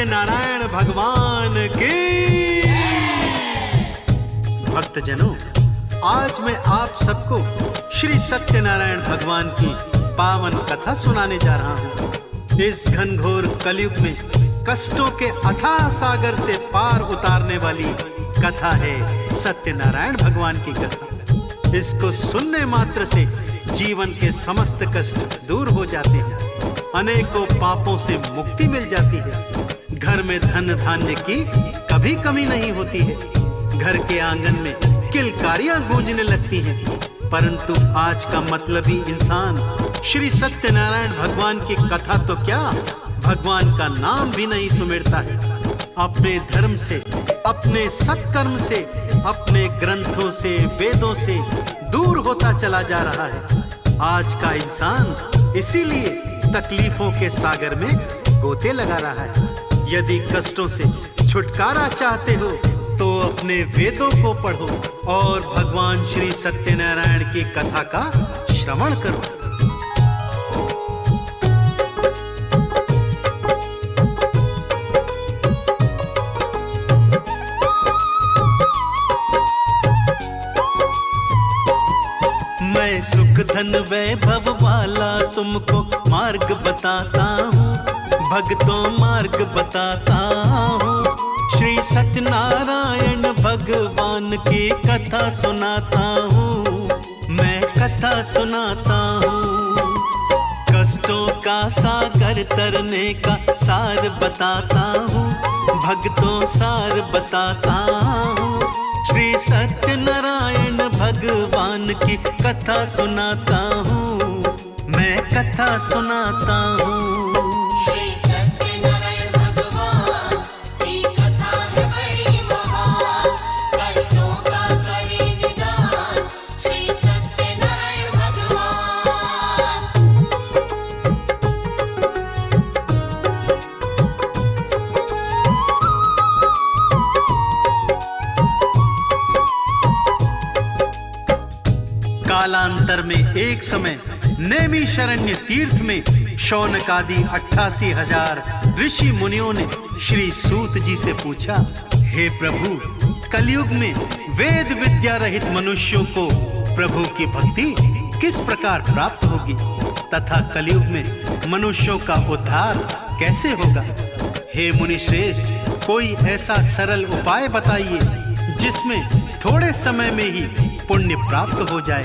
सत्यनारायण भगवान की। भक्तजनों, आज मैं आप सबको श्री सत्यनारायण भगवान की पावन कथा सुनाने जा रहा हूँ। इस घनघोर कलयुग में कष्टों के अथाह सागर से पार उतारने वाली कथा है सत्यनारायण भगवान की कथा। इसको सुनने मात्र से जीवन के समस्त कष्ट दूर हो जाते हैं, अनेकों पापों से मुक्ति मिल जाती है। घर में धन धान्य की कभी कमी नहीं होती है, घर के आंगन में किलकारियां गूंजने लगती हैं। परंतु आज का मतलबी इंसान श्री सत्यनारायण भगवान की कथा तो क्या, भगवान का नाम भी नहीं सुमिरता है। अपने धर्म से, अपने सत्कर्म से, अपने ग्रंथों से, वेदों से दूर होता चला जा रहा है। आज का इंसान इसीलिए तकलीफों के सागर में गोते लगा रहा है। यदि कष्टों से छुटकारा चाहते हो तो अपने वेदों को पढ़ो और भगवान श्री सत्यनारायण की कथा का श्रवण करो। मैं सुख धन वैभव वाला तुमको मार्ग बताता हूँ, भक्तों मार्ग बताता हूँ। श्री सत्यनारायण भगवान की कथा सुनाता हूँ, मैं कथा सुनाता हूँ। कष्टों का सागर तरने का सार बताता हूँ, भक्तों सार बताता हूँ। श्री सत्यनारायण भगवान की कथा सुनाता हूँ, मैं कथा सुनाता हूँ। श्री सत्यनारायण भगवान की कथा है बड़ी महान, कष्टों का करे निदान श्री सत्यनारायण भगवान। कालांतर में एक समय नैमिषारण्य तीर्थ में शौनकादि 88,000 ऋषि मुनियों ने श्री सूत जी से पूछा, हे प्रभु, कलयुग में वेद विद्या रहित मनुष्यों को प्रभु की भक्ति किस प्रकार प्राप्त होगी तथा कलयुग में मनुष्यों का उद्धार कैसे होगा। हे मुनि श्रेष्ठ, कोई ऐसा सरल उपाय बताइए जिसमें थोड़े समय में ही पुण्य प्राप्त हो जाए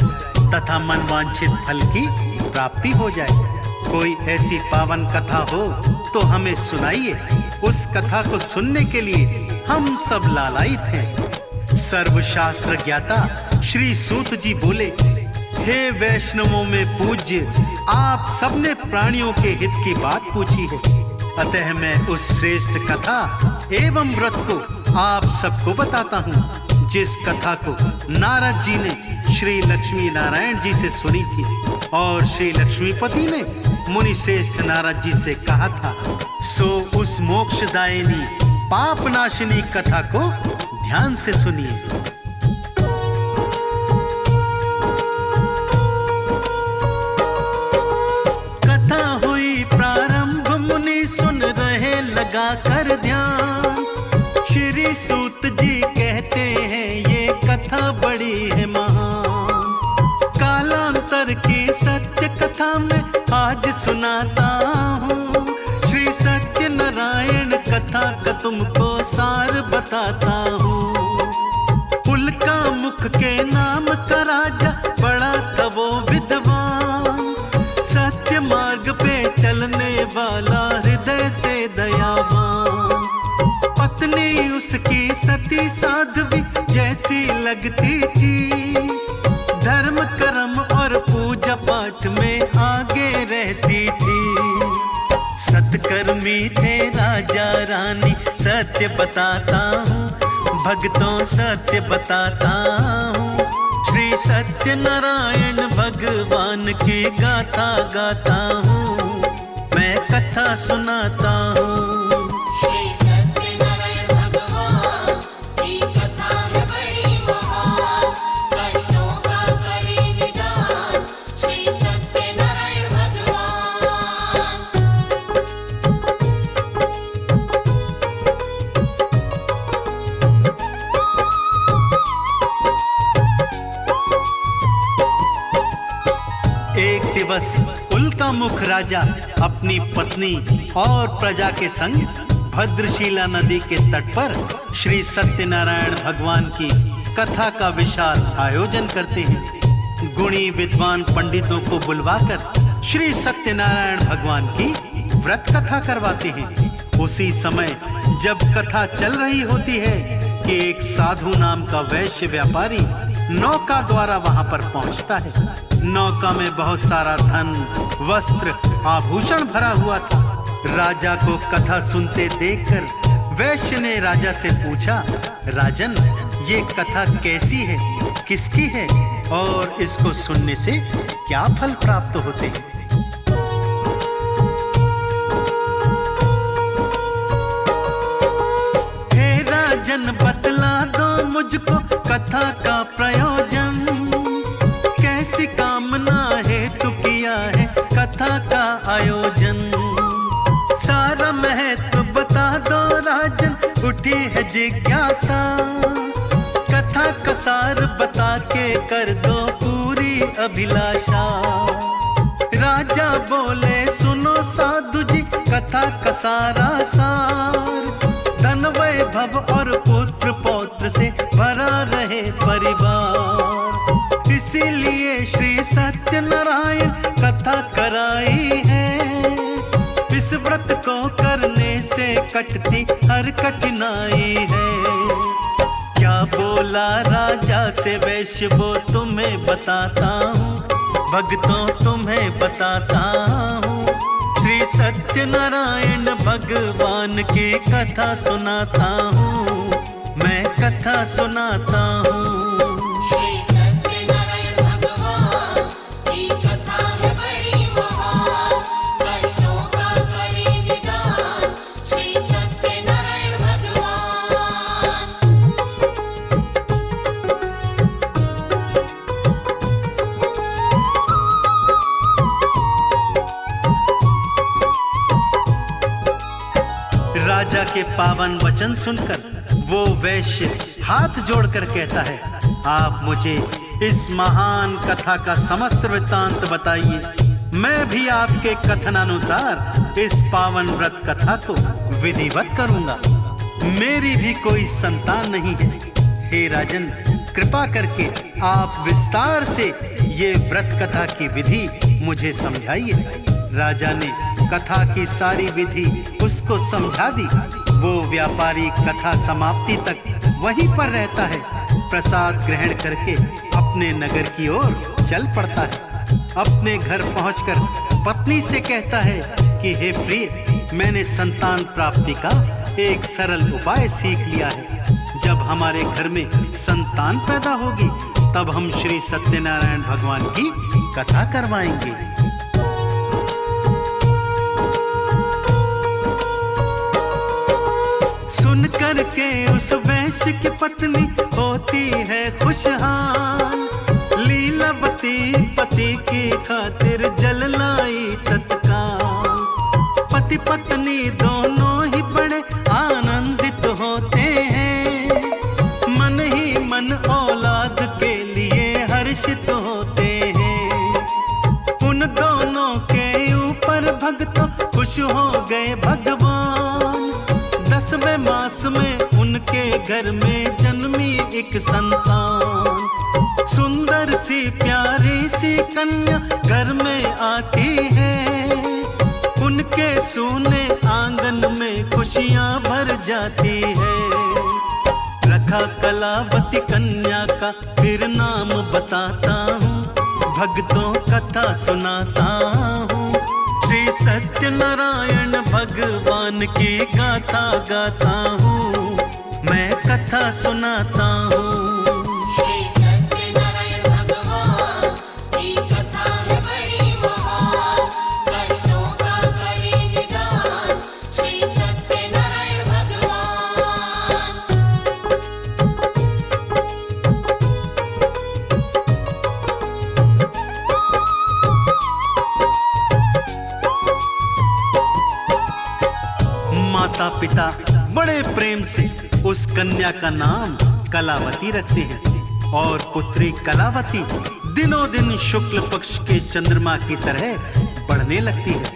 तथा मनवांछित फल की प्राप्ति हो जाए। कोई ऐसी पावन कथा हो तो हमें सुनाइए। उस कथा को सुनने के लिए हम सब लालायित हैं। सर्वशास्त्र ज्ञाता श्री सूत जी बोले, हे वैष्णवों में पूज्य, आप सबने प्राणियों के हित की बात पूछी है, अतः मैं उस श्रेष्ठ कथा एवं व्रत को आप सबको बताता हूँ, जिस कथा को नारद जी ने श्री लक्ष्मी नारायण जी से सुनी थी और श्री लक्ष्मीपति ने मुनि श्रेष्ठ नारद जी से कहा था। सो उस मोक्षदायिनी पापनाशिनी कथा को ध्यान से सुनिए। कथा हुई प्रारंभ, मुनि सुन रहे लगा कर ध्यान। श्री सूत जी कहते हैं ये कथा बड़ी है महान। कालांतर की सत्य कथा में आज सुनाता हूँ, श्री सत्यनारायण कथा का तुमको सार बताता हूँ। उल्का मुख के नाम का राजा बड़ा था वो विद्वान, सत्य मार्ग पे चलने वाला हृदय से दयावान। पत्नी उसकी सती साध्वी जैसी लगती थी, धर्म कर्म और पूजा पाठ में आगे रहती थी। सत्कर्मी थे राजा रानी, सत्य बताता हूँ, भक्तों सत्य बताता हूँ। श्री सत्यनारायण भगवान की गाथा गाता हूँ, मैं कथा सुनाता हूँ। श्री सत्यनारायण भगवान की कथा है बड़ी महान, कष्टों का करे निदान श्री सत्यनारायण भगवान। दिवस उल्का मुख राजा अपनी पत्नी और प्रजा के संग भद्रशिला नदी के तट पर श्री सत्यनारायण भगवान की कथा का विशाल आयोजन करते हैं। गुणी विद्वान पंडितों को बुलवाकर श्री सत्यनारायण भगवान की व्रत कथा करवाते हैं। उसी समय जब कथा चल रही होती है कि एक साधु नाम का वैश्य व्यापारी नौका द्वारा वहां पर पहुंचता है। नौका में बहुत सारा धन, वस्त्र, आभूषण भरा हुआ था। राजा को कथा सुनते देखकर वैश्य ने राजा से पूछा, राजन, ये कथा कैसी है, किसकी है और इसको सुनने से क्या फल प्राप्त होते हैं? हे राजन, बतला दो मुझको कथा का प्रयोजन, कैसी कामना हेतु किया है कथा का आयोजन। सारा महत्व बता दो राजन, उठी है जिज्ञासा, कथा का सार बता के कर दो पूरी अभिलाषा। राजा बोले, सुनो साधु जी, कथा का सारा सार, धन वैभव और पुत्र पौत्र से भरा रहे परिवार। इसीलिए श्री सत्यनारायण कथा कराई है, इस व्रत को करने से कटती हर कठिनाई है। क्या बोला राजा से वैश्य, वो तुम्हें बताता हूँ, भक्तों तुम्हें बताता हूँ। श्री सत्यनारायण भगवान की कथा सुनाता हूँ, मैं कथा सुनाता हूँ। श्री सत्यनारायण भगवान की कथा है बड़ी महान, कष्टों का करे निदान श्री सत्यनारायण भगवान। राजा के पावन वचन सुनकर वो वैश्य हाथ जोड़कर कहता है, आप मुझे इस महान कथा का समस्त वृत्तांत बताइए, मैं भी आपके कथनानुसार इस पावन व्रत कथा को विधिवत करूंगा। मेरी भी कोई संतान नहीं है। हे राजन, कृपा करके आप विस्तार से ये व्रत कथा की विधि मुझे समझाइए। राजा ने कथा की सारी विधि उसको समझा दी। वो व्यापारी कथा समाप्ति तक वहीं पर रहता है। प्रसाद ग्रहण करके अपने नगर की ओर चल पड़ता है। अपने घर पहुंचकर पत्नी से कहता है कि हे प्रिय, मैंने संतान प्राप्ति का एक सरल उपाय सीख लिया है। जब हमारे घर में संतान पैदा होगी तब हम श्री सत्यनारायण भगवान की कथा करवाएंगे। सुन करके उस वैश्य की पत्नी होती है खुशहाल, लीलावती पति की खातिर जल लाई तत्काल। पति पत्नी दोनों ही बड़े आनंदित होते हैं, मन ही मन औलाद के लिए हर्षित होते हैं। उन दोनों के ऊपर भक्तों खुश हो गए भगवान। 10वें मास में उनके घर में जन्मी एक संतान। सुंदर सी प्यारी सी कन्या घर में आती है, उनके सूने आंगन में खुशियां भर जाती है। रखा कलावती कन्या का फिर नाम बताता हूँ, भक्तों कथा सुनाता हूँ। श्री सत्यनारायण भगवान की गाथा गाता हूँ, मैं कथा सुनाता हूँ। श्री सत्यनारायण भगवान की कथा है बड़ी महान, कष्टों का करे निदान श्री सत्यनारायण भगवान। माता पिता बड़े प्रेम से उस कन्या का नाम कलावती रखते हैं और पुत्री कलावती दिनों दिन शुक्ल पक्ष के चंद्रमा की तरह बढ़ने लगती है।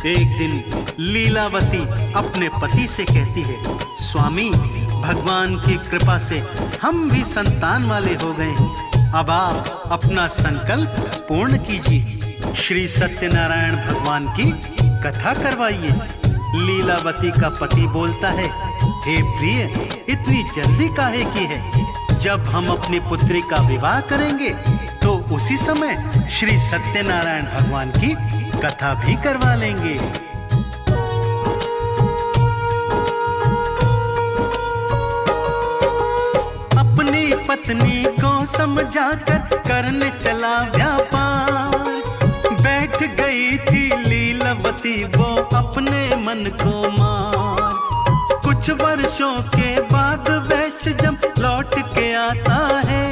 एक दिन लीलावती अपने पति से कहती है, स्वामी, भगवान की कृपा से हम भी संतान वाले हो गए हैं। अब आप अपना संकल्प पूर्ण कीजिए। श्री सत्यनारायण भगवान की कथा करवाइए। लीलावती का पति बोलता है, हे प्रिय, इतनी जल्दी काहे की है? जब हम अपनी पुत्री का विवाह करेंगे तो उसी समय श्री सत्यनारायण भगवान की कथा भी करवा लेंगे। अपनी पत्नी को समझाकर करने चला व्यापार। बैठ गई थी लीलावती वो अपने मन को मार। कुछ वर्षों के बाद वैश्य जब लौट के आता है,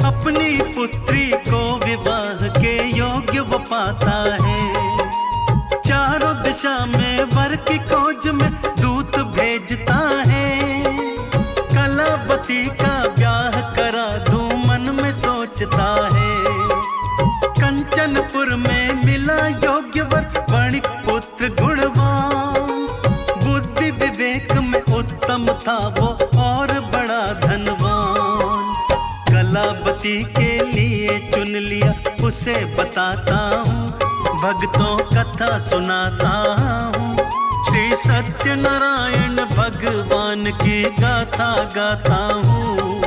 अपनी पुत्री को विवाह के योग्य वो पाता है। चारों दिशा में वर की खोज में दूत भेजता है। कलावती का ब्याह करा दूं मन में सोचता है। कंचनपुर में मिला योग्य वर, वणिक पुत्र गुणवान। बुद्धि विवेक में उत्तम था वो और बड़ा धनवान। कलावती के लिए चुन लिया उसे बताता हूँ, भक्तों कथा सुनाता हूँ। श्री सत्यनारायण भगवान की गाथा गाता हूँ,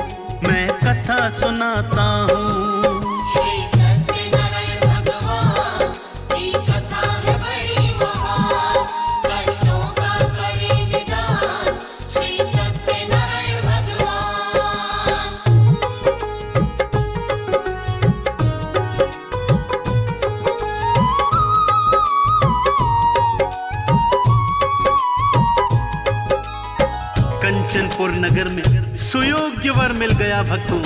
मैं कथा सुनाता हूँ। श्री सत्यनारायण भगवान की कथा है बड़ी महान। कष्टों का करे निदान श्री सत्यनारायण भगवान। कंचनपुर नगर में सुयोग्य वर मिल गया भक्तों,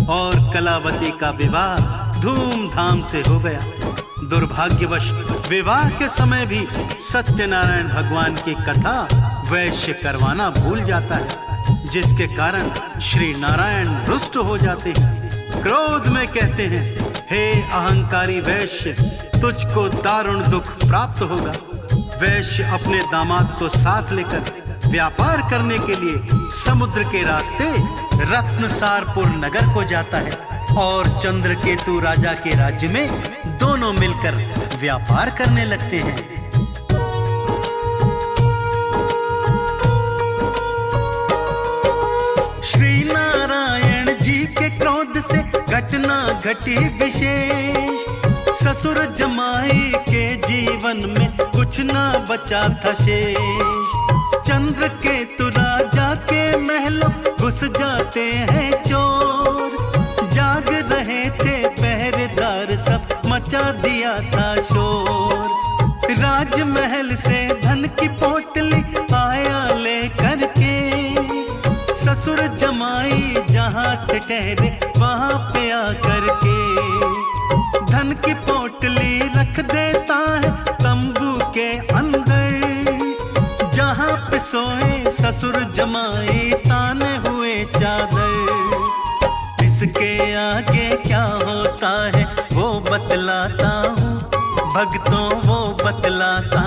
और कलावती का विवाह धूमधाम से हो गया। दुर्भाग्यवश विवाह के समय भी सत्यनारायण भगवान की कथा वैश्य करवाना भूल जाता है, जिसके कारण श्री नारायण रुष्ट हो जाते हैं। क्रोध में कहते हैं, हे अहंकारी वैश्य, तुझको दारुण दुख प्राप्त होगा। वैश्य अपने दामाद को साथ लेकर व्यापार करने के लिए समुद्र के रास्ते रत्नसारपुर नगर को जाता है, और चंद्रकेतु राजा के राज्य में दोनों मिलकर व्यापार करने लगते हैं। श्री नारायण जी के क्रोध से घटना घटी विशेष। ससुर जमाई के जीवन में कुछ ना बचा था शेष। चंद्रकेतु राजा के महलों घुस जाते हैं चोर। जाग रहे थे पहरेदार सब, मचा दिया था शोर। राजमहल से धन की पोटली आया ले करके, ससुर जमाई जहाँ थे ठहरे वहाँ पे आकर के। धन की पोटली रख देता है तंबू के अंदर, जहाँ पे सोए ससुर जमाई ताने हुए चादर। इसके आगे क्या होता है वो बतलाता हूँ, भक्तों वो बतलाता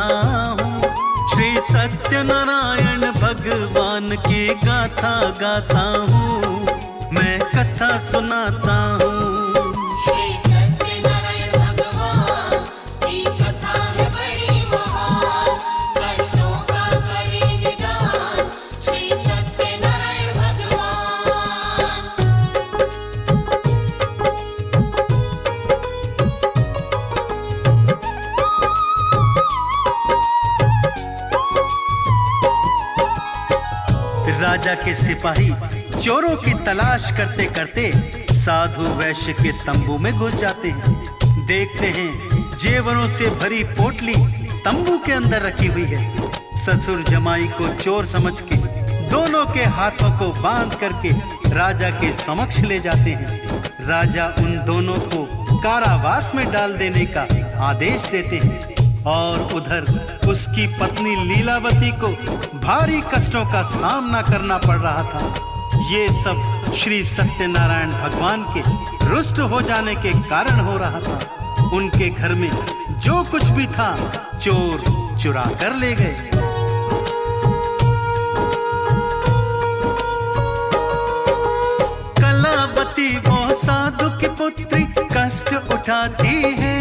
हूँ। श्री सत्यनारायण भगवान की गाथा गाता हूँ, मैं कथा सुनाता हूँ। श्री सत्यनारायण भगवान की कथा है बड़ी महान। कष्टों का करे निदान श्री सत्यनारायण भगवान। राजा के सिपाही चोरों की तलाश करते करते साधु वैश्य के तंबू में घुस जाते हैं। देखते हैं जेवरों से भरी पोटली तंबू के अंदर रखी हुई है। ससुर जमाई को चोर समझ के दोनों के हाथों को बांध करके राजा के समक्ष ले जाते हैं। राजा उन दोनों को कारावास में डाल देने का आदेश देते हैं, और उधर उसकी पत्नी लीलावती को भारी कष्टों का सामना करना पड़ रहा था। ये सब श्री सत्यनारायण भगवान के रुष्ट हो जाने के कारण हो रहा था। उनके घर में जो कुछ भी था चोर चुरा कर ले गए। कलावती वो साधु की पुत्री कष्ट उठाती है,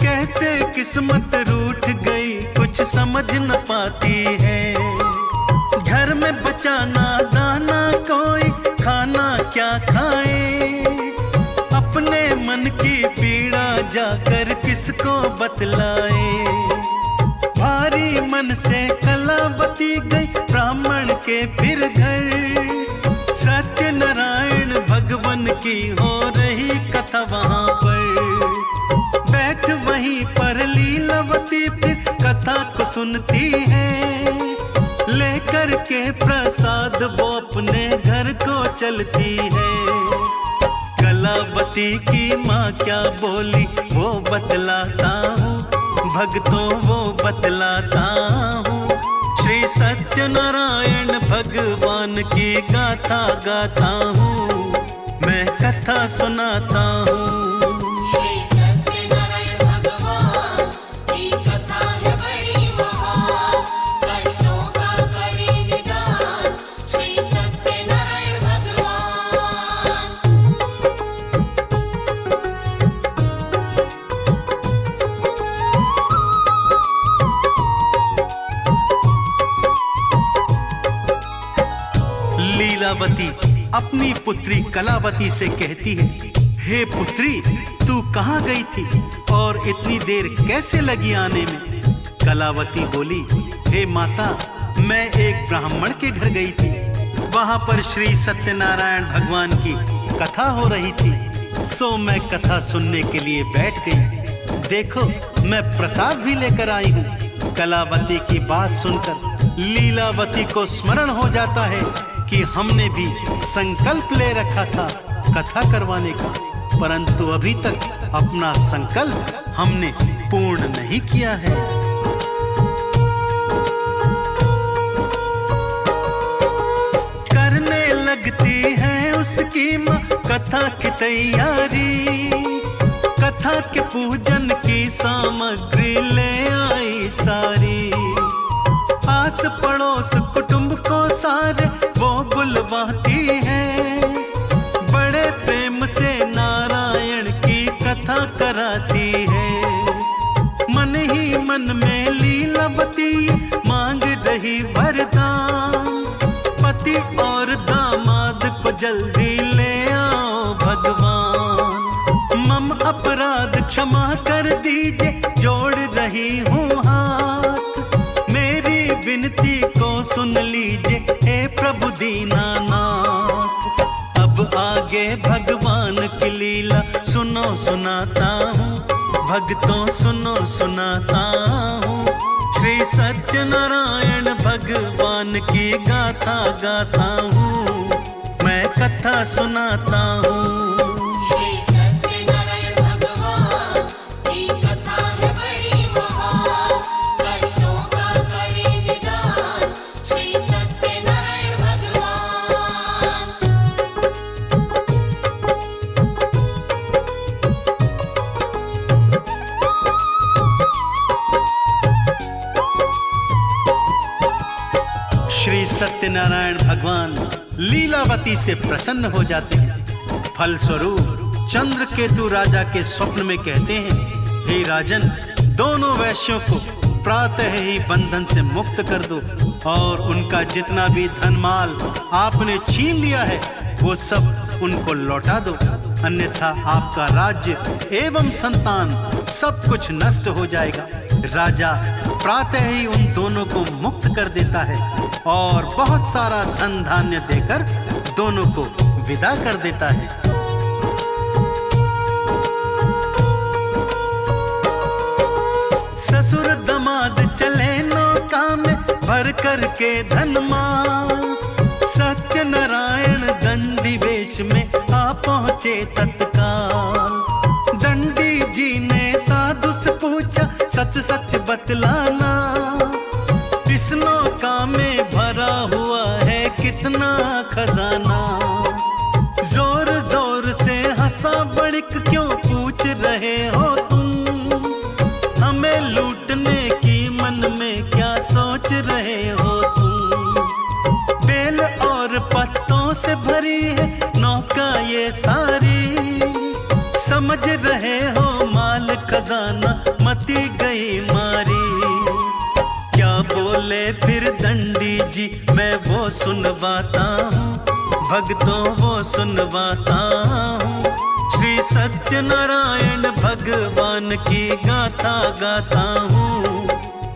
कैसे किस्मत रूठ गई कुछ समझ न पाती है। घर में बचा ना दाना कोई खाना क्या खाए, अपने मन की पीड़ा जाकर किसको बतलाए। भारी मन से कलावती गई ब्राह्मण के फिर घर, सत्यनारायण भगवान की हो रही कथा वहां पर। बैठ वहीं पर लीलावती फिर कथा को सुनती है, लेकर के प्रसाद वो अपने घर को चलती है। कलावती की माँ क्या बोली वो बतलाता हूँ, भक्तों वो बतलाता हूँ। श्री सत्यनारायण भगवान की गाथा गाता हूँ, मैं कथा सुनाता हूँ। श्री सत्यनारायण भगवान की कथा है बड़ी महान, कष्टों का करे निदान श्री सत्यनारायण भगवान। लीलावती अपनी पुत्री कलावती से कहती है, हे पुत्री तू कहाँ गई थी और इतनी देर कैसे लगी आने में। कलावती बोली, हे माता मैं एक ब्राह्मण के घर गई थी, वहां पर श्री सत्यनारायण भगवान की कथा हो रही थी, सो मैं कथा सुनने के लिए बैठ गई। देखो मैं प्रसाद भी लेकर आई हूँ। कलावती की बात सुनकर लीलावती को स्मरण हो जाता है कि हमने भी संकल्प ले रखा था कथा करवाने का, परंतु अभी तक अपना संकल्प हमने पूर्ण नहीं किया है। करने लगती है उसकी माँ कथा की तैयारी, कथा के पूजन की सामग्री ले आई सारी। आस पड़ोस कुटुंब को सारे वो बुलवाती है, बड़े प्रेम से नारायण की कथा कराती है। मन ही मन में लीलावती मांग रही वरदान, पति और दामाद को जल्दी ले आओ भगवान। मम अपराध क्षमा कर दीजिए जोड़ रही हूँ हाथ, मेरी विनती को सुन लीजिए हे प्रभु दीनानाथ। अब आगे भगवान की लीला सुनो सुनाता हूँ, भक्तों सुनो सुनाता हूँ। श्री सत्यनारायण भगवान की गाथा गाता हूँ, मैं कथा सुनाता हूँ। श्री सत्यनारायण भगवान की कथा है बड़ी महान, कष्टों का करे निदान श्री सत्यनारायण भगवान। श्री सत्यनारायण भगवान लीलावती से प्रसन्न हो जाते हैं। फलस्वरूप चंद्रकेतु राजा के स्वप्न में कहते हैं, हे राजन दोनों वैश्यों को प्रातः ही बंधन से मुक्त कर दो और उनका जितना भी धन माल आपने छीन लिया है वो सब उनको लौटा दो, अन्यथा आपका राज्य एवं संतान सब कुछ नष्ट हो जाएगा। राजा प्रातः ही उन दोनों को मुक्त कर देता है और बहुत सारा धन धान्य देकर दोनों को विदा कर देता है। ससुर दमाद चले नौका में भर करके धन माल, सत्यनारायण दंडी वेश में आ पहुंचे तत्काल। दंडी जी ने साधु से पूछा सच सच बतलाना, इस नौका में भरा हुआ है कितना खजाना। सारी। समझ रहे हो माल खजाना मती गई मारी। क्या बोले फिर दंडी जी मैं वो सुनवाता हूँ, भक्तों वो सुनवाता हूँ। श्री सत्यनारायण भगवान की गाथा गाता हूँ,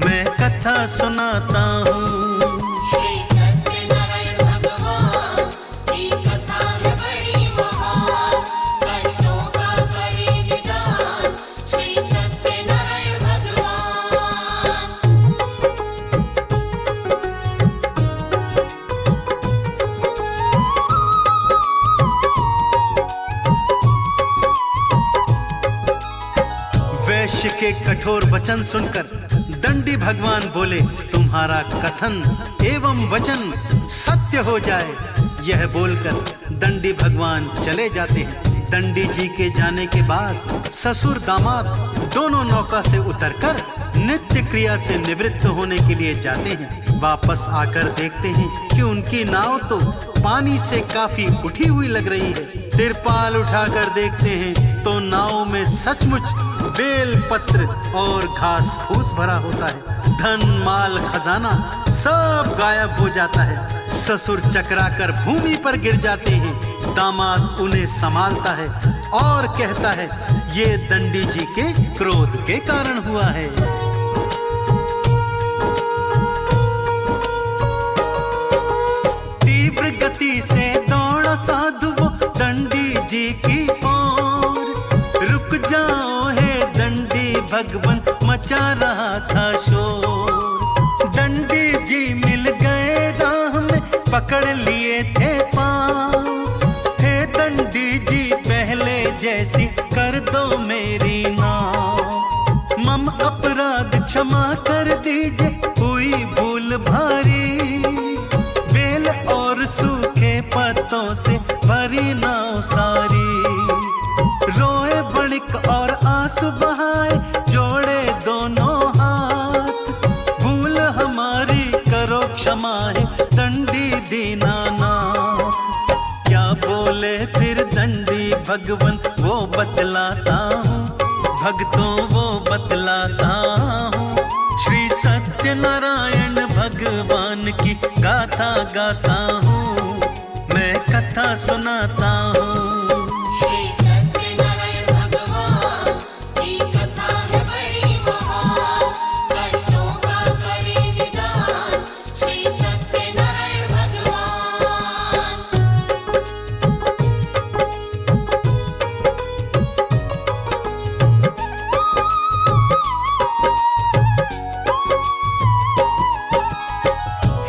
मैं कथा सुनाता हूँ। श्री सत्यनारायण भगवान की कथा है बड़ी महान, कष्टों का करे निदान श्री सत्यनारायण भगवान। वैश्य के कठोर वचन सुनकर दंडी भगवान बोले, तुम्हारा कथन एवं वचन सत्य हो जाए। यह बोलकर दंडी भगवान चले जाते हैं। दंडी जी के जाने के बाद ससुर दामाद दोनों नौका से उतरकर नित्य क्रिया से निवृत्त होने के लिए जाते हैं। वापस आकर देखते हैं कि उनकी नाव तो पानी से काफी उठी हुई लग रही है। तिरपाल उठाकर देखते हैं तो नाव में सचमुच बेल पत्र और घास फूस भरा होता है। धन माल खजाना सब गायब हो जाता है। ससुर चकराकर भूमि पर गिर जाते हैं। दामाद उन्हें संभालता है और कहता है, ये दंडी जी के क्रोध के कारण हुआ है। तीव्र गति से दौड़ा साधु वो दंडी जी की ओर। रुक जाओ हे दंडी भगवन, मचा रहा था शोर। दंडी जी मिल गए राह में, पकड़ लिए थे पाँव। हे दंडी जी पहले जैसी कर दो मेरी नाव। मम अपराध क्षमा कर दीजिए, हुई भूल भारी। बेल और सूखे पत्तों से भरी नाव सारी। रोए वणिक और आंसू बहाए, जोड़े दोनों हाथ। भूल हमारी करो क्षमा है दंडी दीनानाथ। क्या बोले फिर दंडी भगवन वो बतलाता हूँ, भक्तों वो बतलाता हूँ। श्री सत्यनारायण भगवान की गाथा गाता हूँ, मैं कथा सुनाता हूँ। श्री सत्यनारायण भगवान की कथा है बड़ी महान, कष्टों का करे निदान श्री सत्यनारायण भगवान।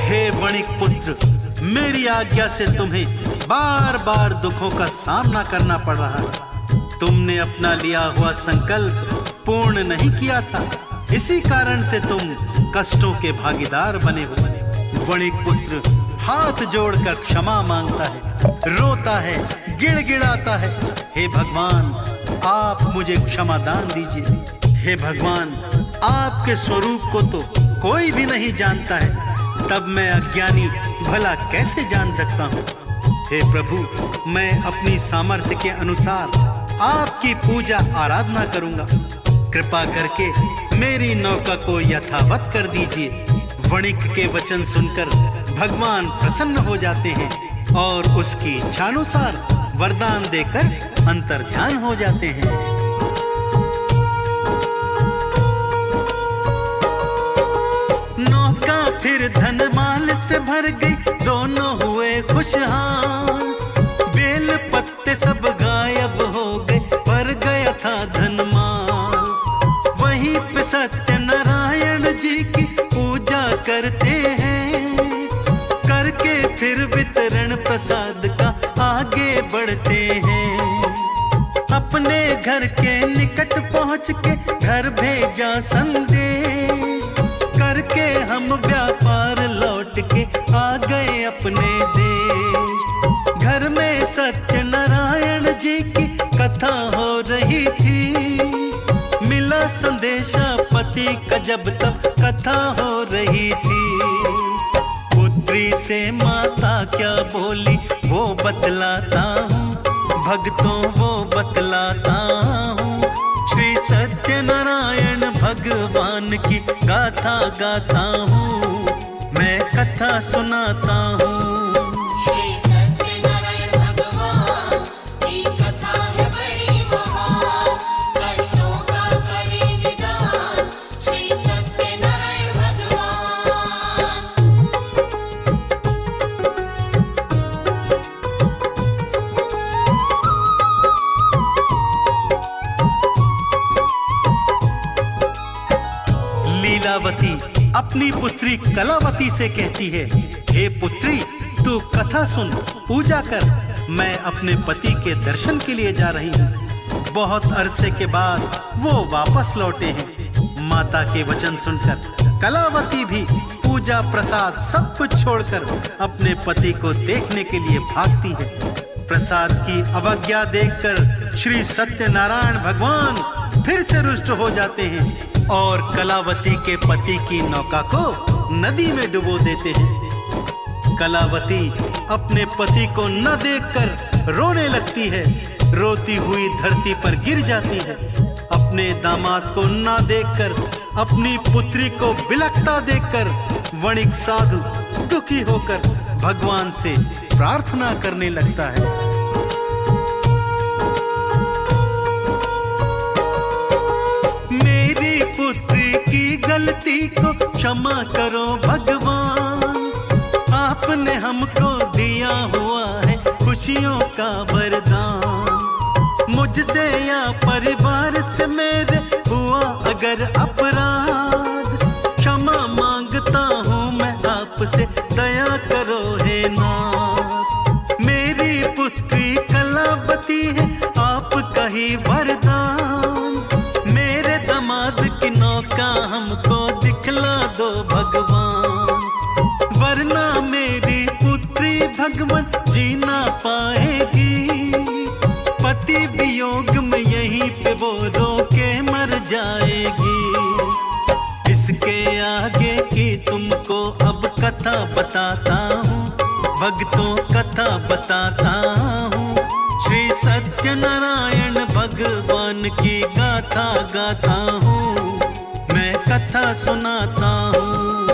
हे वणिक पुत्र, मेरी आज्ञा से तुम्हें बार बार दुखों का सामना करना पड़ रहा है। तुमने अपना लिया हुआ संकल्प पूर्ण नहीं किया था, इसी कारण से तुम कष्टों के भागीदार बने हो। वणिक पुत्र हाथ जोड़कर क्षमा मांगता है, रोता है, गिड़गिड़ाता है। हे भगवान, आप मुझे क्षमा दान दीजिए। हे भगवान, आपके स्वरूप को तो कोई भी नहीं जानता है, तब मैं अज्ञानी भला कैसे जान सकता हूँ। हे प्रभु, मैं अपनी सामर्थ्य के अनुसार आपकी पूजा आराधना करूँगा। कृपा करके मेरी नौका को यथावत कर दीजिए। वणिक के वचन सुनकर भगवान प्रसन्न हो जाते हैं और उसकी इच्छानुसार वरदान देकर अंतर्ध्यान हो जाते हैं। नौका फिर धन माल से भर गई, दोनों हुए खुशहाल। बेल पत्ते सब गायब हो गए, पर गया था धन माल। वहीं पे सत्यनारायण जी की पूजा करते हैं, करके फिर वितरण प्रसाद का आगे बढ़ते हैं। अपने घर के निकट पहुँच के घर भेजा संदेश, करके हम व्यापार लौट के आ गए अपने देश। घर में सत्यनारायण जी की कथा हो रही थी, मिला संदेशा पति का जब तब कथा हो रही थी। पुत्री से माता क्या बोली वो बतलाता हूँ, भक्तों वो बतलाता हूँ, श्री सत्यनारायण भगवान की गाथा गाता हूँ, मैं कथा सुनाता हूँ। श्री सत्यनारायण भगवान की कथा है बड़ी महान, कष्टों का करे निदान श्री सत्यनारायण भगवान। लीलावती अपनी पुत्री कलावती से कहती है, हे पुत्री, तू कथा सुन, पूजा कर, मैं अपने पति के दर्शन के लिए जा रही हूँ। बहुत अरसे के बाद वो वापस लौटे हैं। माता के वचन सुनकर कलावती भी पूजा प्रसाद सब कुछ छोड़कर अपने पति को देखने के लिए भागती है। प्रसाद की अवज्ञा देखकर श्री सत्यनारायण भगवान फिर से रुष्ट हो जाते हैं और कलावती के पति की नौका को नदी में डुबो देते हैं। कलावती अपने पति को न देखकर रोने लगती है, रोती हुई धरती पर गिर जाती है। अपने दामाद को न देखकर, अपनी पुत्री को बिलखता देखकर वणिक साधु दुखी होकर भगवान से प्रार्थना करने लगता है। मेरी पुत्री की गलती को क्षमा करो भगवान, आपने हमको दिया हुआ है खुशियों का वरदान। मुझसे या परिवार से मेरे हुआ अगर अपराध, क्षमा मांगता हूँ मैं आपसे, दया करो हे नाथ। मेरी पुत्री कलावती है आपका ही वरदान, मेरे दामाद की नौका हमको दिखला दो भगवान, वरना मेरी पुत्री भगवान जी ना पाएगी। पति वियोग में यहीं पे वो रो के मर जाएगी। इसके आगे की तुमको अब कथा बताता हूँ, भक्तों कथा बताता हूँ, श्री सत्यनारायण भगवान की गाथा गाता हूँ, मैं कथा सुनाता हूँ।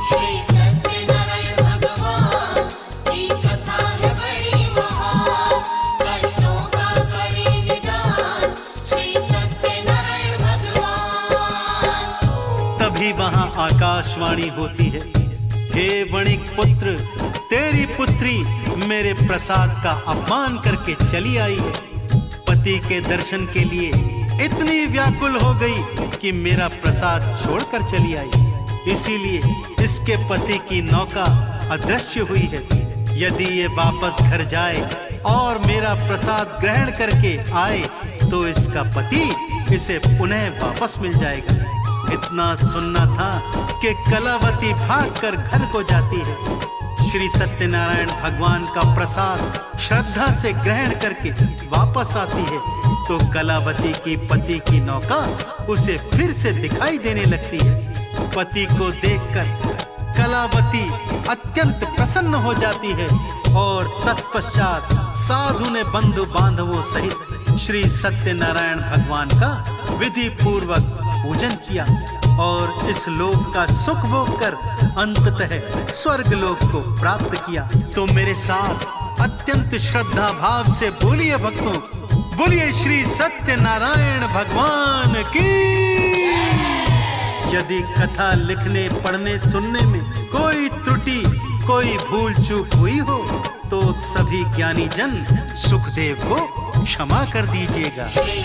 श्री सत्यनारायण भगवान की कथा है बड़ी महान, कष्टों का करे निदान श्री सत्यनारायण भगवान। तभी वहां आकाशवाणी होती है, हे वणिक पुत्र, तेरी पुत्री मेरे प्रसाद का अपमान करके चली आई है। पति के दर्शन के लिए इतनी व्याकुल हो गई कि मेरा प्रसाद छोड़कर चली आई। इसीलिए इसके पति की नौका अदृश्य हुई है। यदि ये वापस घर जाए और मेरा प्रसाद ग्रहण करके आए तो इसका पति इसे पुनः वापस मिल जाएगा। इतना सुनना था कि कलावती भागकर घर को जाती है। श्री सत्यनारायण भगवान का प्रसाद श्रद्धा से ग्रहण करके वापस आती है तो कलावती की पति की नौका उसे फिर से दिखाई देने लगती है। पति को देखकर कलावती अत्यंत प्रसन्न हो जाती है और तत्पश्चात साधु ने बंधु बांधवों सहित श्री सत्यनारायण भगवान का विधि पूर्वक पूजन किया और इस लोक का सुख भोग कर अंततः स्वर्ग लोक को प्राप्त किया। तो मेरे साथ अत्यंत श्रद्धा भाव से बोलिए भक्तों, बोलिए श्री सत्यनारायण भगवान की। यदि कथा लिखने, पढ़ने, सुनने में कोई त्रुटि, कोई भूल चूक हुई हो तो सभी ज्ञानी जन सुखदेव को क्षमा कर दीजिएगा। श्री